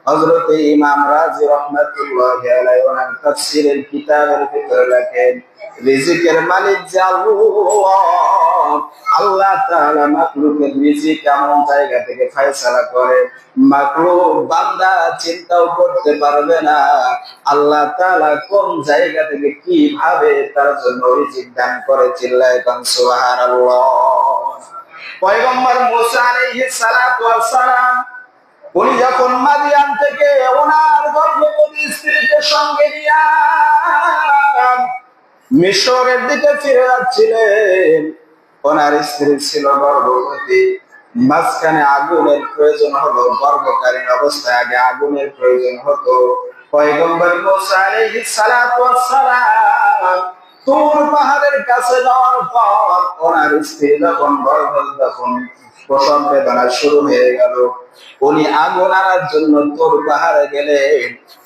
হযরত ইমাম রাজি রাহমাতুল্লাহি আলাইহি ওনার তাফসীরের কিতাবের ভিতরে লেখেন, রিজিকের মালিক যে আল্লাহ, আল্লাহ তাআলা মাখলুকের রিজিক এমন জায়গা থেকে ফয়সালা করে মাখলুক বান্দা চিন্তাও করতে পারবে না আল্লাহ তাআলা কোন জায়গা থেকে কিভাবে তার জন্য রিজিক দান করে। চিল্লায়ে কোন সুবহানাল্লাহ। পয়গম্বর মুসা আলাইহিস সালাতু ওয়াস সালাম উনি যখন মাদিয়ান থেকে ওনার গর্ভবতী স্ত্রীকে সঙ্গে নিয়ে মিশরের দিকে ফিরে যাচ্ছিলেন, ওনার স্ত্রী ছিল গর্ভবতী, মাঝখানে আগুনের প্রয়োজন হলো, গর্ভকালীন অবস্থায় আগে আগুনের প্রয়োজন হতো। পয়গম্বর মুসা আলাইহিস সালাতু ওয়াস সালাম তুর পাহাড়ের কাছে যাওয়ার পর ওনার স্ত্রী যখন প্রসব বেদনা শুরু হয়ে গেল, উনি আগুন আনার জন্য তুর পাহাড়ে গেলেন।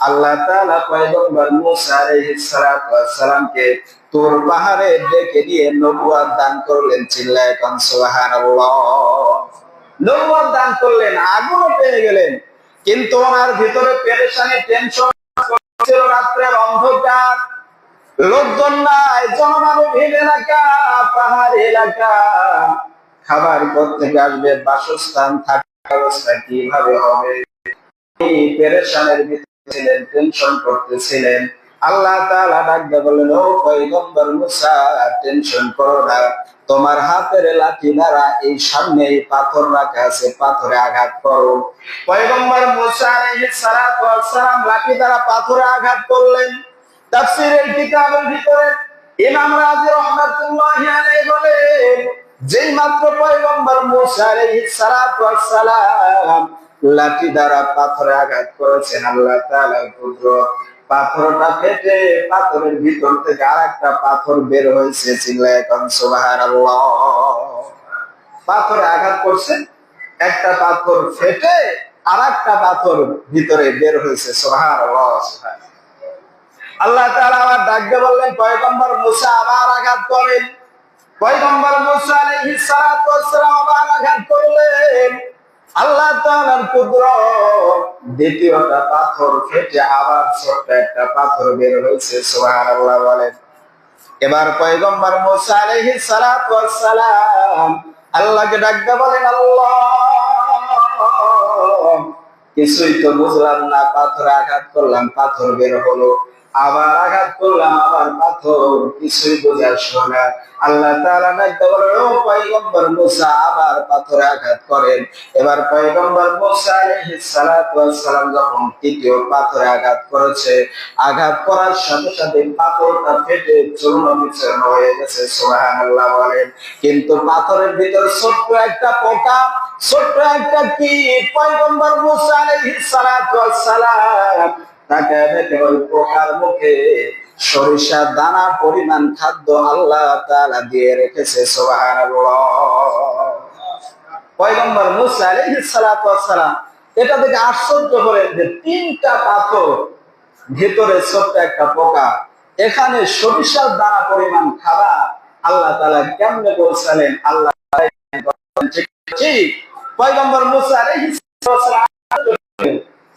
আল্লাহ তাআলা পয়গম্বর মুসা আলাইহিস সালাতু ওয়াস সালামকে তুর পাহাড়ে ডেকে দিয়ে নবুয়ত দান করলেন। চিল্লায়ে কোন সুবহানাল্লাহ। নবুয়ত দান করলেন, আগুনও পেয়ে গেলেন, কিন্তু ওনার ভিতরে পেরেশানি, টেনশন ছিল। রাত্রের অন্ধকার, লোকজন নাই, জনমানবহীন এলাকা, পাহাড়ি এলাকা, খাবার কোত্থেকে আসবে, বাসস্থান থাকার অবস্থা কিভাবে হবে, এই পেরেশানের ভিতরে ছিলেন, টেনশন করতেছিলেন। আল্লাহ তাআলা ডাক দিয়ে বললেন, ও পয়গম্বর মুসা, টেনশন করো না, তোমার হাতের লাঠি দ্বারা এই সামনে এই পাথর রাখা আছে, পাথরে আঘাত করো। পয়গম্বর মুসা আলাইহিস সালাতু ওয়াস সালাম লাঠি দ্বারা পাথরে আঘাত করলেন। তাফসীরের কিতাবের ভিতরে ইমাম রাজি রাহমাতুল্লাহি আলাইহি বলেন, যেই মাত্র পয়গম্বর মুসা আলাইহিস সালাতু ওয়াস সালাম লাঠি দ্বারা পাথরে আঘাত করেছেন, আল্লাহ তাআলার কুদরত, পাথরটা ফেটে পাথরের ভিতর থেকে আরেকটা পাথর বের হয়েছে। চিল্লায়ে কোন সুবহানাল্লাহ। পাথরে আঘাত করছেন, একটা পাথর ফেটে আরেকটা পাথর ভিতরে বের হয়েছে। সুবহানাল্লাহ। আল্লাহ তাআলা আবার ডাক দিয়ে বললেন, পয়গম্বর মুসা আবার আঘাত করেন। পয়গম্বর মুসা আলাইহিস সালাতু ওয়াস সালাম আবার আঘাত করলেন। আল্লাহ তাআলার কুদরত, দ্বিতীয়টা পাথর ফেটে আবার ছোট্ট একটা পাথর বের হয়েছে। সুবহানাল্লাহ বলেন। এবার পয়গম্বর মুসা আলাইহিস সালাতু ওয়াস সালাম আল্লাহকে ডাক দিয়ে বলেন, আল্লাহ, কিছুই তো বুঝলাম না, পাথরে আঘাত করলাম, পাথর বের হলো, আবার আঘাত করলাম, আবার পাথর, কিছুই বোঝা আসলো না। আল্লাহ তাআলা ডাক দিয়ে বলেন, ও পয়গম্বর মুসা, আবার পাথরে আঘাত করেন। এবার পয়গম্বর মুসা আলাইহিস সালাতু ওয়াস সালাম যখন তৃতীয় পাথরে আঘাত করেছে, আঘাত করার সাথে সাথে পাথরটা ফেটে চূর্ণ বিচূর্ণ হয়ে গেছে। সুবহানাল্লাহ বলেন। কিন্তু পাথরের ভিতরে ছোট্ট একটা পোকা, ছোট্ট একটা কীট, পয়গম্বর মুসা আলাইহিস সালাতু ওয়াস সালাম তাকে দেখে ওই পোকার মুখে সরিষার দানা পরিমাণ খাদ্য আল্লাহ তাআলা দিয়ে রেখেছে। সুবহানাল্লাহ। পয়গম্বর মুসা আলাইহিস সালাতু ওয়াস সালাম এটা দেখে আশ্চর্য হলেন যে তিনটা পাথর, ভিতরে ছোট্ট একটা পোকা, এখানে সরিষার দানা পরিমাণ খাবার আল্লাহ তাআলা কেমনে পৌঁছালেন? আল্লাহ পয়গম্বর মুসা আলাইহিস সালাম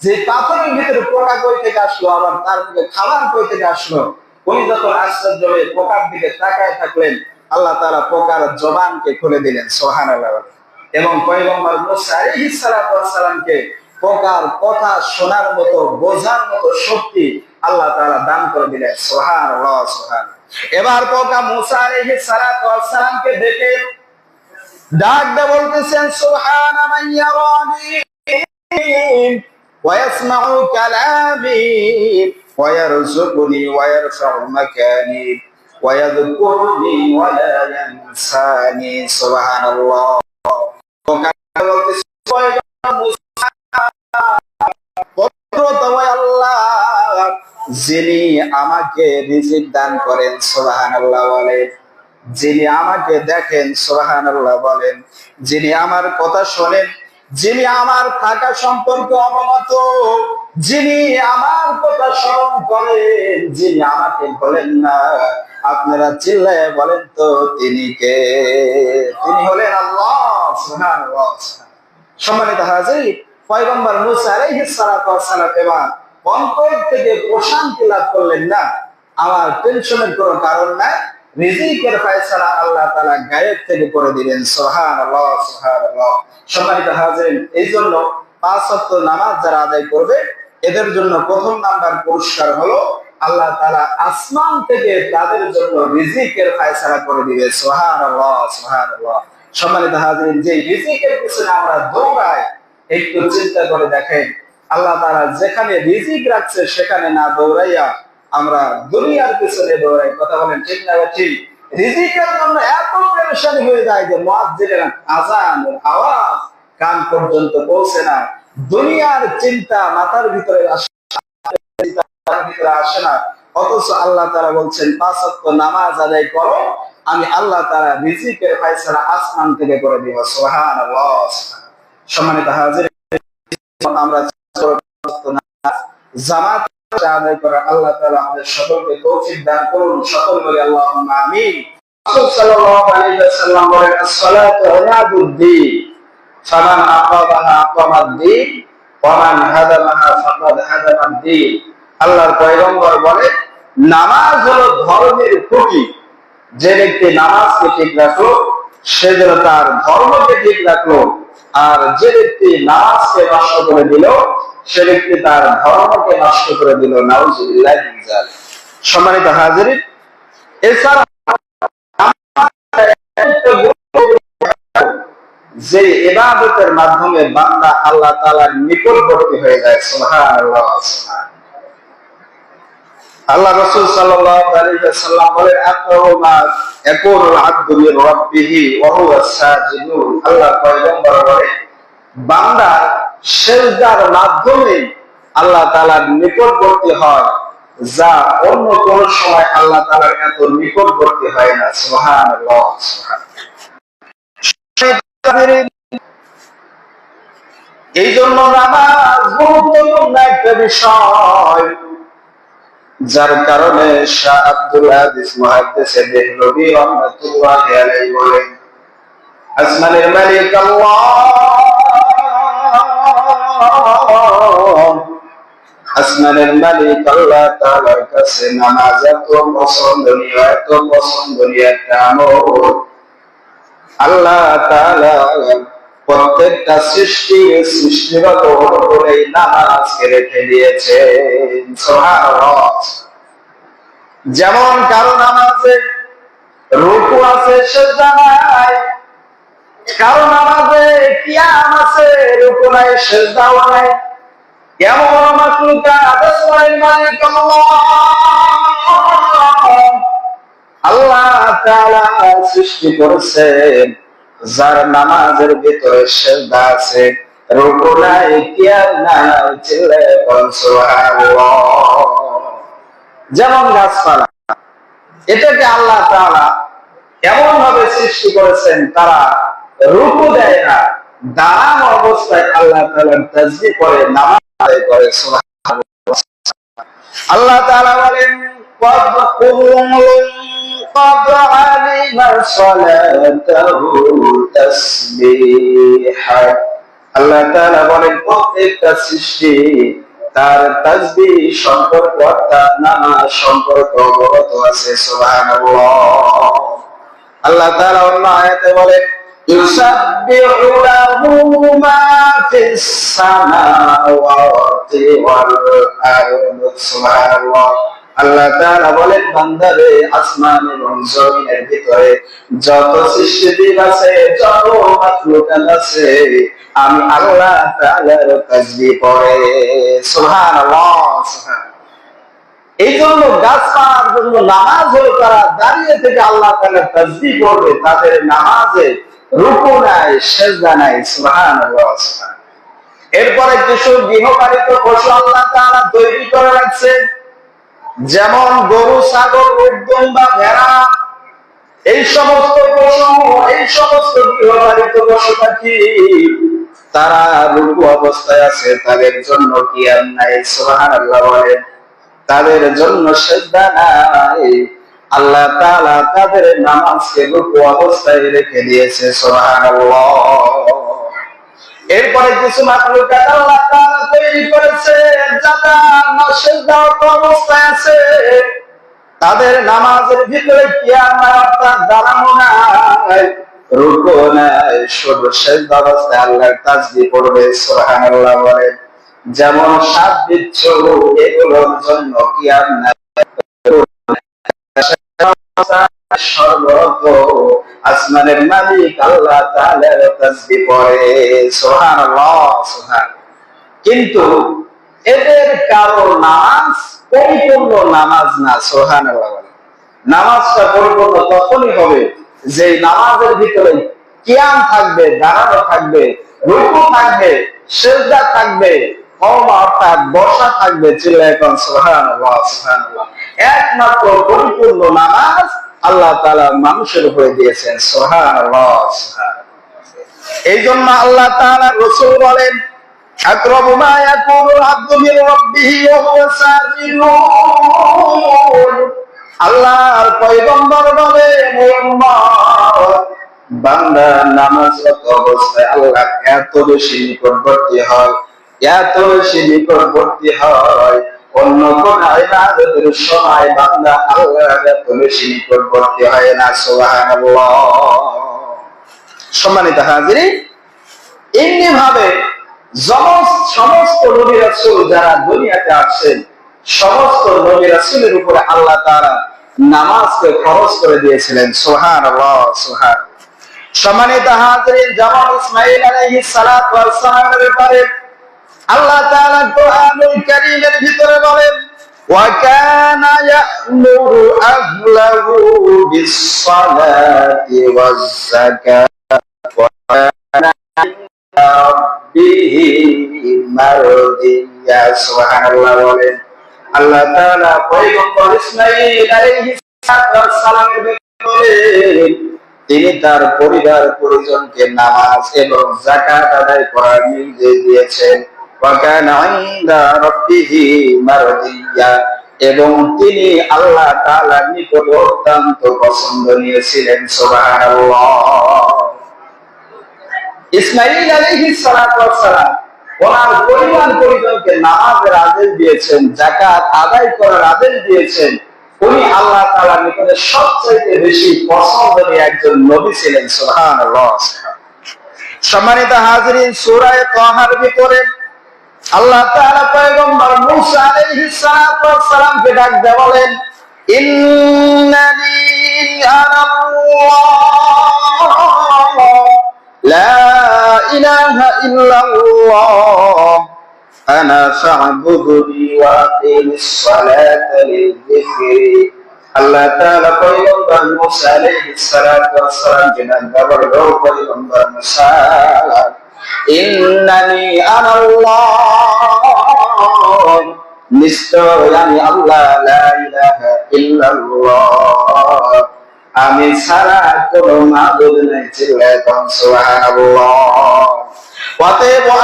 যে পাথরের ভিতরে পোকা কই থেকে আসলো, আবার তার দিকে খাবার কই থেকে আসলো, উনি যখন আশ্চর্য হয়ে পোকার দিকে তাকায় থাকলেন, আল্লাহ তাআলা পোকার জবানকে খুলে দিলেন। সুবহানাল্লাহ। এবং পয়গম্বর মুসা আলাইহিস সালাতু ওয়াস সালামকে পোকার কথা শোনার মতো, বোঝার মতো শক্তি আল্লাহ তাআলা দান করে দিলেন। সুবহানাল্লাহ, সুবহানাল্লাহ। এবার পোকা মুসা আলাইহিস সালাতু ওয়াস সালামকে দেখে ডাক দিয়ে বলতেছেন, সুবহানা মান ইয়ারানি ويسمع كلامي ويرزقني ويرفع مكاني ويذكرني ولا ينساني। سبحان الله। যিনি আমাকে রিজিক দান করেন, সুবহানাল্লাহ বলেন, যিনি আমাকে দেখেন, সুবহানাল্লাহ বলেন, যিনি আমার কথা শোনেন, যিনি আমার থাকা সম্পর্কে অবগত, যিনি আমার কথা স্মরণ করেন, যিনি আমাকে বলেন না, আপনারা চিল্লায়ে বলেন তো তিনি কে? তিনি হলেন আল্লাহ। সুবহানাল্লাহ। সম্মানিত হাজির, পয়গম্বর মুসা আলাইহিস সালাতু ওয়াস সালাম এবার অন্তর থেকে প্রশান্তি লাভ করলেন, না আমার টেনশনের কোনো কারণ নাই, রিজিকের ফয়সালা আল্লাহ তাআলা গায়েব থেকে করে দিবেন। সুবহানাল্লাহ সুবহানাল্লাহ। সম্মানিত হাজিরিন, এইজন্য পাঁচ ওয়াক্ত নামাজ যারা আদায় করবে এদের জন্য প্রথম নাম্বার পুরস্কার হলো আল্লাহ তাআলা আসমান থেকে তাদের জন্য রিজিকের ফয়সালা করে দিবে। সুবহানাল্লাহ সুবহানাল্লাহ। সম্মানিত হাজিরিন, যে রিজিকের পিছনে আমরা দৌড়াই একটু চিন্তা করে দেখেন, আল্লাহ তাআলা যেখানে রিজিক রাখছে সেখানে না দৌড়াইয়া আমরা দুনিয়ার পিছনে দৌড়াই। কথা বলেন ঠিক না ঠিক? রিজিকের জন্য এত পেরেশানি হয়ে যায় যে মুয়াজ্জিনের আযানের আওয়াজ কান পর্যন্ত পৌঁছে না, দুনিয়ার চিন্তা মাথার ভিতরে আসে না, অথচ আল্লাহ তাআলা বলছেন পাঁচ ওয়াক্ত নামাজ আদায় করো, আমি আল্লাহ তাআলা রিজিকের ফয়সালা আসমান থেকে করে দিব। সুবহানাল্লাহ। সম্মানিত হাজির, আমরা জামাত আদায় করা আল্লাহ তাআলা আমাদের সকলকে তৌফিক দান করুন। সকল বলি আল্লাহুম্মা আমিন। রাসূল সাল্লাল্লাহু আলাইহি ওয়াসাল্লাম বলেন as-salatu ইমাদুদ-দ্বীন ফামান আকাবাহা আকামাদ-দ্বীন ওয়া মান হাদামাহা ফাকাদ হাদামাদ-দ্বীন। আল্লাহর পয়গম্বর বলে নামাজ হলো ধর্মের খুঁটি, যে ব্যক্তি নামাজকে ঠিক রাখলো সে যেন তার ধর্মকে ঠিক রাখলো, আর যে ব্যক্তি নামাজকে নষ্ট করে দিল সে ব্যক্তি তার ধর্মকে নষ্ট করে দিল। নাউজুবিল্লাহ মিন যালিক। সম্মানিত হাজিরিন, এছাড়া যে ইবাদতের মাধ্যমে বান্দা আল্লাহ তাআলার নিকটবর্তী হয়ে যায়। সুবহানাল্লাহ সুবহানাল্লাহ। আল্লাহ রাসূল সাল্লাল্লাহু আলাইহি ওয়াসাল্লাম বলেন আকরামু মা ইয়াকুনুল আবদু মির রাব্বিহি ওয়া হুয়া সাজিদুন। আল্লাহর পয়গম্বর বলেন বান্দা সিজদার মাধ্যমে আল্লাহ তাআলার নিকটবর্তী হয়, যা অন্য কোন সময় আল্লাহ তাআলার এত নিকটবর্তী হয় না। সুবহানাল্লাহ সুবহানাল্লাহ। এই জন্য নামাজ গুরুত্বপূর্ণ একটা বিষয়, যার কারণে শাহ আব্দুল হাদিস মুহাদ্দিসে দেহলভী রাহমাতুল্লাহি আলাইহি বলেন আসমানের মালিক আল্লাহ, আসমানের মালিক আল্লাহ তাআলার কাছে নামাজ এত পছন্দনীয়, এত পছন্দনীয় একটা আমল। আল্লাহ তাআলা প্রত্যেকটা সৃষ্টিগত অনুকূলে নামাজকে রেখে দিয়েছেন। সুবহানাল্লাহ। যেমন কারো নামাজে রুকু আছে সিজদা নাই, কারো নামাজে কিয়াম আছে রুকু নাই সিজদাও নাই। এমন মাখলুকাত আসমানের মালিক আল্লাহ তাআলা সৃষ্টি করেছেন, যার নামাজের ভিতরে সিজদা আছে, রুকু নাই, কিয়াম নাই, চিল্লায়ে বল সুবহানাল্লাহ। যেমন গাছপালা, এটাকে আল্লাহ তাআলা এমন ভাবে সৃষ্টি করেছেন তারা রুকু দেয় না, দাঁড়ানো অবস্থায় আল্লাহ তাআলার তাসবিহ করে নামাজ আদায় করে। সুবহানাল্লাহ। আল্লাহ তাআলা বলেন قد علم صلاته تسبيحا। আল্লাহ তাআলা বলেন প্রত্যেকটা সৃষ্টি তার তাসবিহ সম্পর্ক অর্থাৎ নামাজ সম্পর্ক অবগত আছে। সুবহানাল্লাহ। আল্লাহ তাআলা অন্য আয়াতে বলেন ইউসাব্বিহু লাহু মা ফিস সামাওয়াতি ওয়াল আরদ। সুবহানাল্লাহ। আল্লাহ তাআলা বলেন বান্দারে আসমান এবং জমিনের ভিতরে যত সৃষ্টিজীব আছে, যত মাখলুকাত আছে, আমি আল্লাহ তাআলার তাসবিহ পড়ে। সুবহানাল্লাহ সুবহানাল্লাহ। এই জন্য গাছপালার জন্য নামাজ হলো তারা দাঁড়িয়ে থেকে আল্লাহ তাআলার তাসবিহ করবে, তাদের নামাজে রুকু নাই, সিজদা নাই। সুবহানাল্লাহ সুবহানাল্লাহ। এরপরে কিছু গৃহপালিত পশু আল্লাহ তাআলা তৈরি করে রাখছেন, যেমন গরু, ছাগল, উট, দুম্বা, ভেড়া, এই সমস্ত পশু, এই সমস্ত গৃহপালিত পশু পাখি তারা রুকু অবস্থায় আছে, তাদের জন্য কিয়াম নাই। সুবহানাল্লাহ বলেন তাদের জন্য সিজদা নাই, আল্লাহ তাআলা তাদের নামাজকে রুকু অবস্থায় রেখে দিয়েছে। সুবহানাল্লাহ। এরপরে কিছু মাখলুকাত আল্লাহ তাআলা তৈরি করেছে যারা সিজদারত অবস্থায় আছে, তাদের নামাজের ভিতরে কিয়াম নাই, অর্থাৎ দাঁড়ানো নাই, রুকু নাই, শুধু সিজদা অবস্থায় আল্লাহর তাসবিহ পড়বে। সুবহানাল্লাহ বলেন। যেমন সাত বিচ্ছু এগুলোর জন্য কিয়াম নাই, সর্বত আসমানের মালিক আল্লাহ তাআলার তাসবিহ পড়ে। সুবহানাল্লাহ সুবহান। কিন্তু এদের কারো নামাজ পরিপূর্ণ নামাজ না। সুবহানাল্লাহ। নামাজটা পরিপূর্ণ তখনই হবে যে নামাজের ভিতরে কিয়াম থাকবে, দাঁড়ানো থাকবে, রুকু থাকবে, সিজদা থাকবে, অর্থাৎ বসা থাকবে। চিল্লায়ে কোন সুবহানাল্লাহ সুবহানাল্লাহ। একমাত্র পরিপূর্ণ নামাজ আল্লাহ তাআলা মানুষের উপরে দিয়েছেন। সুবহানাল্লাহ সুবহানাল্লাহ। এই জন্য আল্লাহ তাআলা রাসূল বলেন, আকরাবু মা ইয়াকুনুল আবদু মির রাব্বিহি ওয়া হুয়া সাজিদুন। আল্লাহর পয়গম্বর বলেন, বান্দা নামাজরত অবস্থায় আল্লাহ এত বেশি নিকটবর্তী হয়, এত বেশি নিকটবর্তী হয়, অন্য কোন ইবাদতের সময় বান্দা আল্লাহর এত বেশি নিকটবর্তী হয় না। সুবহানাল্লাহ। সম্মানিত হাজিরিন, এমনি ভাবে সমস্ত নবী রাসূল যারা দুনিয়াতে আসছেন, সমস্ত নবী রাসূলের উপরে আল্লাহ তাআলা নামাজকে ফরজ করে দিয়েছিলেন। সুবহানাল্লাহ সুবহান। সম্মানিত হাজিরিন, যেমন ইসমাঈল আলাইহিস সালাতু ওয়াস সালামের ব্যাপারে আল্লাহ তাআলা কোরআনুল কারীমের ভিতরে বলেন, ওয়া কানা ইয়া'মুরু আহলাহু বিস-সালাতি ওয়াজ-যাকাতি ওয়া কানা রাব্বিহি মারদিয়া। সুবহানাল্লাহ বলেন। আল্লাহ তাআলা পয়গম্বর ইসমাঈল আলাইহিস সালামের ব্যাপারে তিনি তার পরিবার পরিজনকে নামাজ এবং যাকাত আদায় করার নির্দেশ দিয়েছেন। ওয়া কানা ইনদা রাব্বিহি মারদিয়া, এবং তিনি আল্লাহ তাআলার নিকট অত্যন্ত পছন্দনীয় ছিলেন। সুবহানাল্লাহ। ইসমাঈল আলাইহিস সালাতু ওয়াস সালাম ওনার পরিবার পরিজনকে নামাজের আদেশ দিয়েছেন, যাকাত আদায় করার আদেশ দিয়েছেন। উনি আল্লাহ তাআলার নিকটে সবচেয়ে বেশি পছন্দনীয় একজন নবী ছিলেন। সুবহানাল্লাহ। সম্মানিত হাজিরিন, সূরা তাহার ভিতরে আল্লাহ তাআলা পয়গম্বর মূসা আলাইহিস সালাতু ওয়াস সালামকে ডাক দিয়ে বলেন, ইন্নানি আনাল্লাহ লা ইলাহা ইল্লাল্লাহ আনা ফা'বুদনি ওয়া আকিমিস সালাতা লিযিকরি। আল্লাহ তাআলা পয়গম্বর মূসা আলাইহিস সালাতু ওয়াস সালামকে ডাক দিয়ে বলেন, ও পয়গম্বর মূসা, ইন্নানি আনাল্লাহ, নিশ্চয় আমি আল্লাহ, লা ইলাহা ইল্লাল্লাহ, আমি ছাড়া কোনো মাবুদ নাই। চিল্লায়ে কোন সুবহানাল্লাহ। ওয়া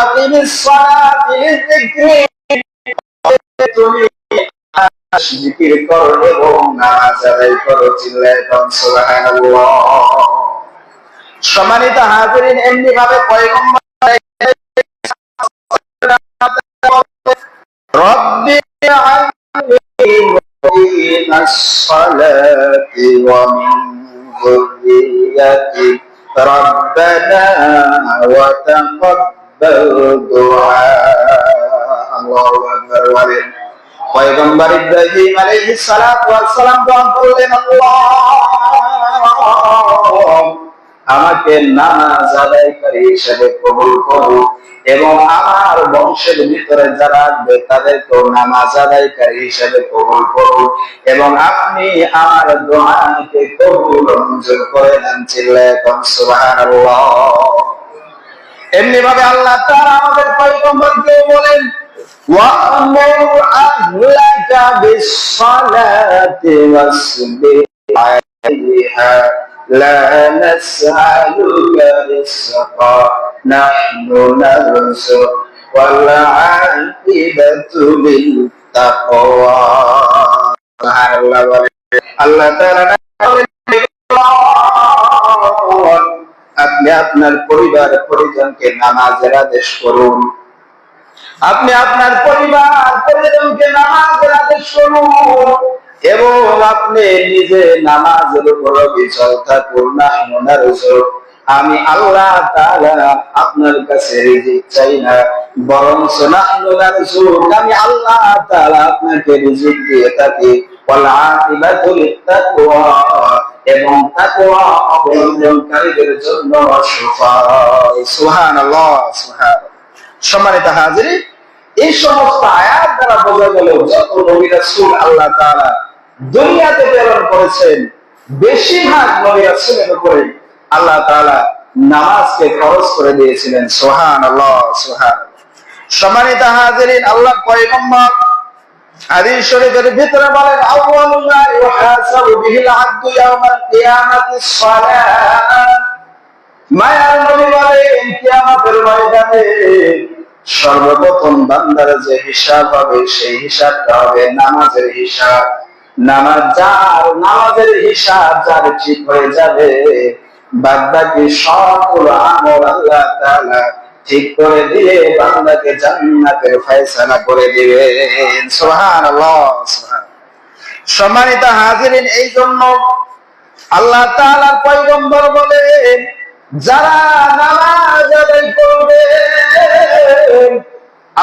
আকিমিস সালাতা লিযিকরি, তুমি জিকির করো এবং নামাজ আদায় করো। চিল্লায়ে কোন সুবহানাল্লাহ। সম্মানিত হাজিরিন, এমনি ভাবে পয়গম্বর রব্বি আ'ল্লিমনি মিনাস-সালাতি ওয়া মিন যুররিয়্যাতি রাব্বানা ওয়া তাকাব্বাল দুআ। আল্লাহু আকবার বলেন। পয়গম্বর ইব্রাহিম আলাইহিস সালাতু ওয়াস সালাম দোয়া করলেন, আল্লাহ আমাকে নামাজ আদায়কারী হিসেবে কবুল করো এবং আমার বংশের ভিতরে যারা আসবে তাদেরকেও নামাজ আদায়কারী হিসেবে কবুল করো এবং আপনি আমার দোয়াকে কবুল মঞ্জুর করে নেন। চিল্লায়ে কোন সুবহানাল্লাহ। এমনি ভাবে আল্লাহ তাআলা আমাদের পয়গম্বরকে বলেন, ওয়া'মুর আহলাকা বিস-সালাতি ওয়াসবির আলাইহা লা নাসআলুকা রিজকা নাহনু নারযুক ওয়াল আকিবাতু লিত-তাকওয়া। সুবহানাল্লাহ বলেন। আল্লাহ তাআলা বলেন, আপনি আপনি আপনার পরিবার পরিজনকে নামাজের আদেশ করুন। আপনি আপনার পরিবার পরিজনকে নামাজের আদেশ করুন এবং আপনি নিজে নামাজের উপর বিচল থাকুন। আমি আল্লাহ তাআলা আপনার কাছে রিজিক চাই না, বরং আমি আল্লাহ তাআলা আপনাকে রিজিক দিয়ে থাকি। ওয়াল আকিবাতু লিত্তাকওয়া, এবং তাকওয়া অবলম্বনকারীদের জন্য সুফল। সুবহানাল্লাহ, সুবহানাল্লাহ। সম্মানিত হাজিরিন, এই সমস্ত আয়াত দ্বারা বোঝা গেল যত নবী রাসূল আল্লাহ তাআলা দুনিয়াতে প্রেরণ করেছেন, বেশিরভাগ নবী রাসূলের উপরে আল্লাহ তাআলা নামাজকে ফরজ করে দিয়েছিলেন। সুবহানাল্লাহ, সুবহানাল্লাহ। সম্মানিত হাজিরিন, আল্লাহ পয়গম্বর হাদিস শরীফের ভিতরে বলেন, আউয়ালু মা ইউহাসাবু বিহিল আবদু ইয়াউমাল কিয়ামাতিস সালাত। মায়ার নবী বলেন, কিয়ামতের ময়দানে সর্বপ্রথম বান্দার যে হিসাব হবে সেই হিসাবটা হবে নামাজের হিসাব। নামাজের হিসাব যার ঠিক হয়ে যাবে, বাদ বাকি সবগুলো আমল আল্লাহ তাআলা ঠিক করে দিয়ে বান্দাকে জান্নাতের ফয়সালা করে দিবেন। সুবহানাল্লাহ, সুবহানাল্লাহ। সম্মানিত হাজিরিন, এই জন্য আল্লাহ তাআলার পয়গম্বর বলেন, যারা নামাজ আদায় করবে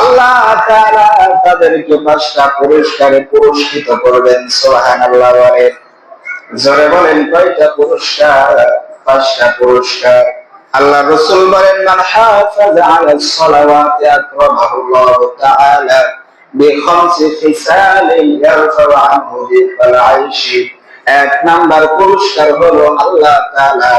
আল্লাহ তাআলা তাদেরকে 5টা পুরস্কারে পুরস্কৃত করবেন। সুবহানাল্লাহ বলেন। জোরে বলেন, কয়টা পুরস্কার? 5টা পুরস্কার। আল্লাহ রাসূল বলেন, মান হাফাযা আলাস সালাওয়াতি আকরামাহুল্লাহু তাআলা বিখামসি খিসালিন ইয়ারফাউ আনহু বিল আইশি। 1 নাম্বার পুরস্কার হলো আল্লাহ তাআলা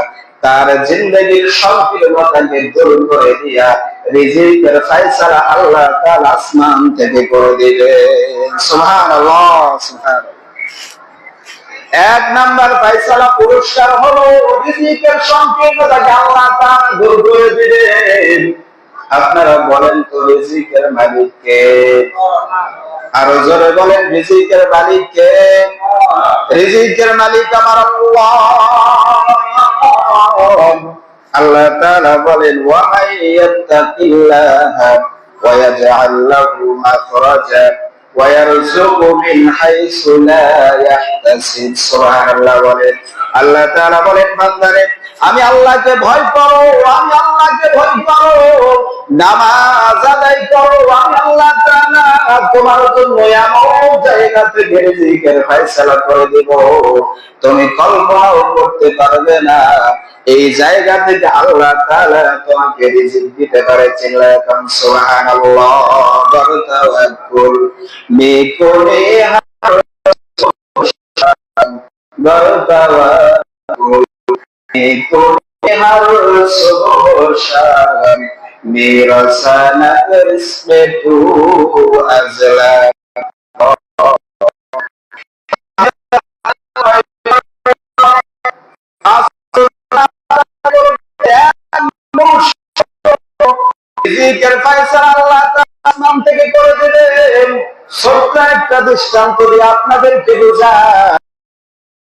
তার জিন্দেগীর সংকীর্ণতাকে দূর করে দিয়া রিজিকের ফয়সালা আল্লাহ তাআলা আসমান থেকে করে দিবেন। সুবহানাল্লাহ, সুবহানাল্লাহ। 1 নাম্বার ফয়সালা পুরস্কার হলো রিজিকের সংকীর্ণতাকে আল্লাহ তাআলা দূর করে দিবেন। আপনারা বলেন তো, রিজিকের মালিক কে? আরো জোরে বলেন, রিজিকের মালিক কে? রিজিকের মালিক আমার আল্লাহ। আল্লাহ তাআলা বলেন, ওয়া মাইয়াত্তাকিল্লাহা ওয়া ইয়াজআল লাহু মাখরাজা ওয়া ইয়ারযুকহু মিন হাইসু লা ইয়াহতাসিব। সুবহানাল্লাহ বলেন। আল্লাহ তাআলা বলেন, বান্দারে আমি আল্লাহকে ভয় করো, আমি আল্লাহকে ভয় করো, নামাজ আদায় করো, আমি আল্লাহ তাআলা তোমার জন্য এমন জায়গা থেকে রিজিকের ফয়সালা করে দেব তুমি কল্পনাও করতে পারবে না। এই জায়গা থেকে আল্লাহ তাআলা তোমাকে রিজিক দিতে পারে। চিল্লায়ে বলেন সুবহানাল্লাহ। বরতাওয়াক্কুল বিকুলি বরতাওয়াক্কুল বিকুলি হারসুশান মিরাসানাত রিসমেতু আজলা। রিজিকের ফয়সালা আল্লাহ তাআলা আসমান থেকে করে দিবেন। ছোট্ট একটা দৃষ্টান্ত দিয়ে আপনাদেরকে বোঝায়।